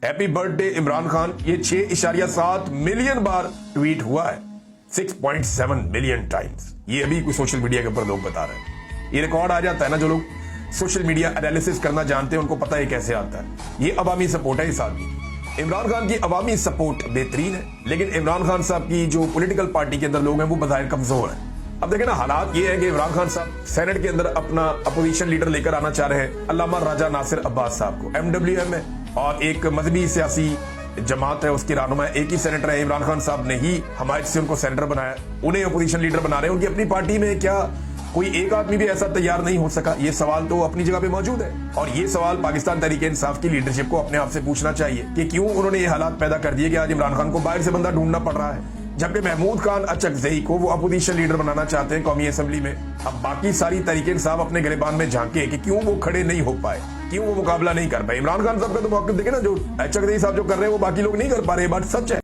Happy birthday Imran Khan, ये 6.7 million बार tweet हुआ है, 6.7 मिलियन टाइम्स। ये अभी कुछ सोशल मीडिया के ऊपर लोग बता रहे हैं। ये रिकॉर्ड आ जाता है ना, जो लोग सोशल मीडिया एनालिसिस करना जानते हैं उनको पता है कैसे आता है। ये अवामी सपोर्ट है इस आदमी। इमरान खान की अवामी सपोर्ट बेहतरीन है, लेकिन इमरान खान साहब की जो पॉलिटिकल पार्टी के अंदर लोग हैं वो बज़ाहिर कमजोर है। अब देखें ना, हालात ये है कि इमरान खान साहब सेनेट के अंदर अपना अपोजिशन लीडर लेकर आना चाह रहे हैं अल्लामा राजा नासिर अब्बास साहब को। MWM है और एक मजहबी सियासी जमात है, उसके रहनुमा एक ही सेनेटर है। इमरान खान साहब ने ही हमायत से उनको सेनेटर बनाया, उन्हें अपोजिशन लीडर बना रहे हैं। उनकी अपनी पार्टी में क्या कोई एक आदमी भी ऐसा तैयार नहीं हो सका? ये सवाल तो अपनी जगह पे मौजूद है, और ये सवाल पाकिस्तान तहरीक इंसाफ की लीडरशिप को अपने आप से पूछना चाहिए कि क्यों उन्होंने ये हालात पैदा कर दिए कि आज इमरान खान को बाहर से बंदा ढूंढना पड़ रहा है, जबकि महमूद खान अचकजई को वो अपोजिशन लीडर बनाना चाहते हैं कौमी असेंबली में। अब बाकी सारी तहरीक इंसाफ अपने गिरबान में झांके कि क्यों वो खड़े नहीं हो पाए, क्यों वो मुकाबला नहीं कर पाए। इमरान खान साहब का तो मौक़िफ़ देखे ना, जो अचकजई साहब जो कर रहे हैं वो बाकी लोग नहीं कर पा रहे। बात सच है।